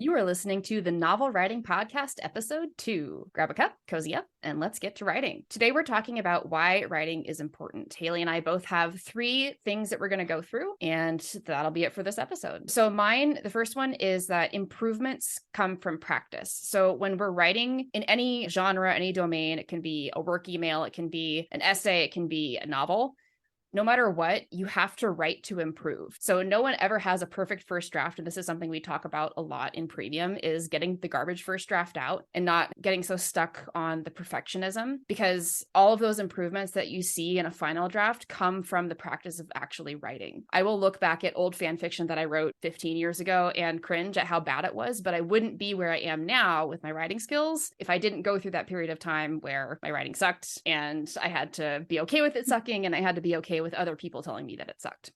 You are listening to the Novel Writing Podcast, Episode 2. Grab a cup, cozy up, and let's get to writing. Today, we're talking about why writing is important. Halie and I both have 3 things that we're going to go through, and that'll be it for this episode. So mine, the first one is that improvements come from practice. So when we're writing in any genre, any domain, it can be a work email, it can be an essay, it can be a novel. No matter what, you have to write to improve. So no one ever has a perfect first draft. And this is something we talk about a lot in Premium, is getting the garbage first draft out and not getting so stuck on the perfectionism, because all of those improvements that you see in a final draft come from the practice of actually writing. I will look back at old fan fiction that I wrote 15 years ago and cringe at how bad it was, but I wouldn't be where I am now with my writing skills if I didn't go through that period of time where my writing sucked and I had to be okay with it sucking, and I had to be okay with other people telling me that it sucked.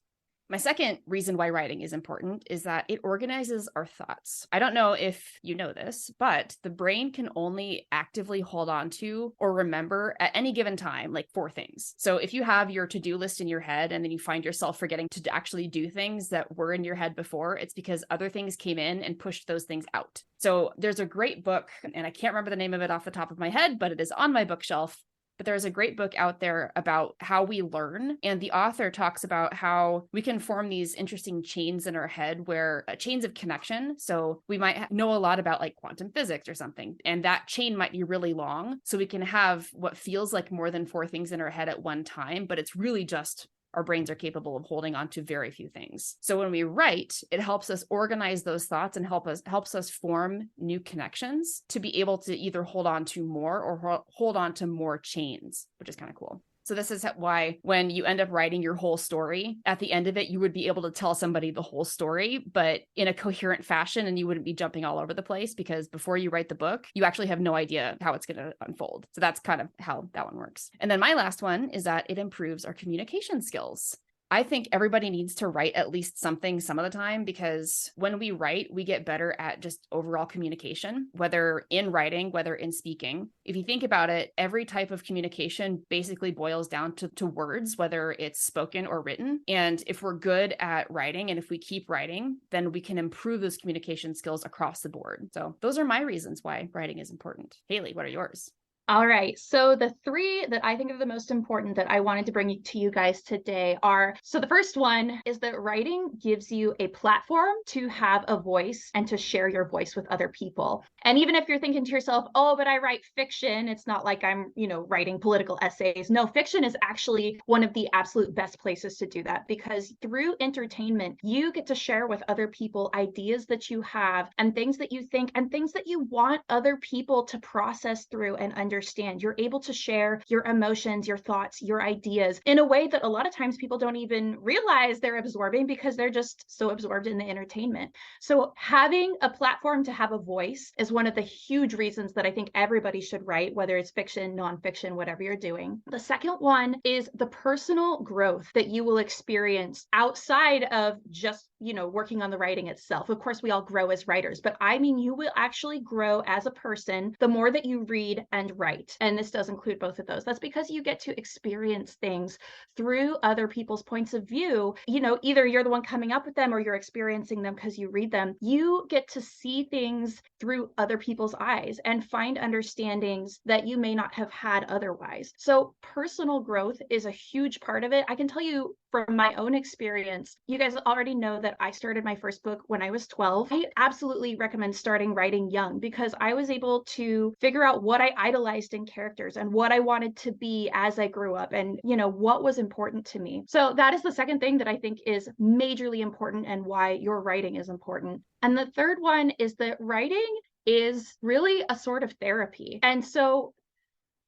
My second reason why writing is important is that it organizes our thoughts. I don't know if you know this, but the brain can only actively hold on to or remember at any given time, like 4 things. So if you have your to-do list in your head and then you find yourself forgetting to actually do things that were in your head before, it's because other things came in and pushed those things out. So there's a great book, and I can't remember the name of it off the top of my head, but it is on my bookshelf. But there's a great book out there about how we learn. And the author talks about how we can form these interesting chains in our head, where chains of connection. So we might know a lot about like quantum physics or something, and that chain might be really long. So we can have what feels like more than 4 things in our head at one time, but it's really just our brains are capable of holding on to very few things. So when we write, it helps us organize those thoughts and helps us form new connections to be able to either hold on to more or hold on to more chains, which is kind of cool. So this is why when you end up writing your whole story, at the end of it, you would be able to tell somebody the whole story, but in a coherent fashion, and you wouldn't be jumping all over the place, because before you write the book, you actually have no idea how it's going to unfold. So that's kind of how that one works. And then my last one is that it improves our communication skills. I think everybody needs to write at least something some of the time, because when we write, we get better at just overall communication, whether in writing, whether in speaking. If you think about it, every type of communication basically boils down to words, whether it's spoken or written. And if we're good at writing and if we keep writing, then we can improve those communication skills across the board. So those are my reasons why writing is important. Halie, what are yours? All right. So the 3 that I think are the most important that I wanted to bring to you guys today are, so the first one is that writing gives you a platform to have a voice and to share your voice with other people. And even if you're thinking to yourself, oh, but I write fiction, it's not like I'm, writing political essays. No, fiction is actually one of the absolute best places to do that, because through entertainment, you get to share with other people ideas that you have and things that you think and things that you want other people to process through and understand. You're able to share your emotions, your thoughts, your ideas in a way that a lot of times people don't even realize they're absorbing, because they're just so absorbed in the entertainment. So having a platform to have a voice is one of the huge reasons that I think everybody should write, whether it's fiction, nonfiction, whatever you're doing. The second one is the personal growth that you will experience outside of just working on the writing itself. Of course, we all grow as writers, but I mean, you will actually grow as a person the more that you read and write. And this does include both of those. That's because you get to experience things through other people's points of view. Either you're the one coming up with them or you're experiencing them because you read them. You get to see things through other people's eyes and find understandings that you may not have had otherwise. So personal growth is a huge part of it. I can tell you from my own experience, you guys already know that I started my first book when I was 12. I absolutely recommend starting writing young, because I was able to figure out what I idolized in characters and what I wanted to be as I grew up, and what was important to me. So that is the second thing that I think is majorly important and why your writing is important. And the third one is that writing is really a sort of therapy. And so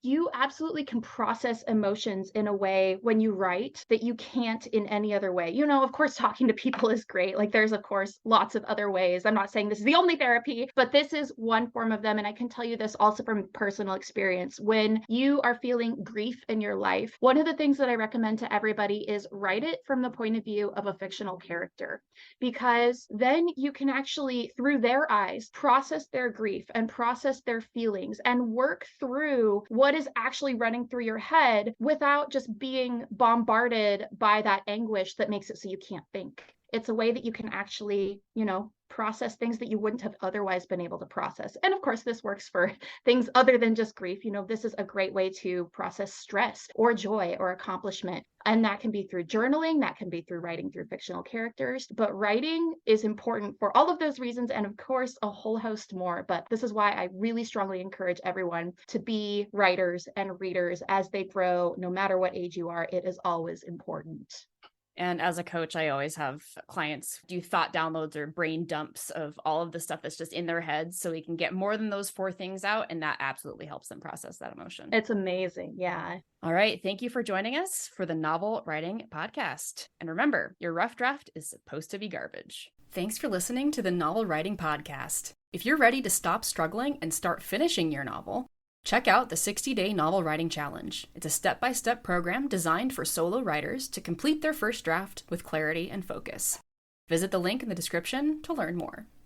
you absolutely can process emotions in a way when you write that you can't in any other way. Of course, talking to people is great. Like, there's, of course, lots of other ways. I'm not saying this is the only therapy, but this is one form of them. And I can tell you this also from personal experience. When you are feeling grief in your life, one of the things that I recommend to everybody is write it from the point of view of a fictional character, because then you can actually, through their eyes, process their grief and process their feelings and work through what is actually running through your head without just being bombarded by that anguish that makes it so you can't think. It's a way that you can actually, process things that you wouldn't have otherwise been able to process. And of course, this works for things other than just grief. This is a great way to process stress or joy or accomplishment. And that can be through journaling, that can be through writing through fictional characters. But writing is important for all of those reasons, and of course, a whole host more. But this is why I really strongly encourage everyone to be writers and readers as they grow, no matter what age you are. It is always important. And as a coach, I always have clients do thought downloads or brain dumps of all of the stuff that's just in their heads so we can get more than those 4 things out. And that absolutely helps them process that emotion. It's amazing. Yeah. All right. Thank you for joining us for the Novel Writing Podcast. And remember, your rough draft is supposed to be garbage. Thanks for listening to the Novel Writing Podcast. If you're ready to stop struggling and start finishing your novel, check out the 60-Day Novel Writing Challenge. It's a step-by-step program designed for solo writers to complete their first draft with clarity and focus. Visit the link in the description to learn more.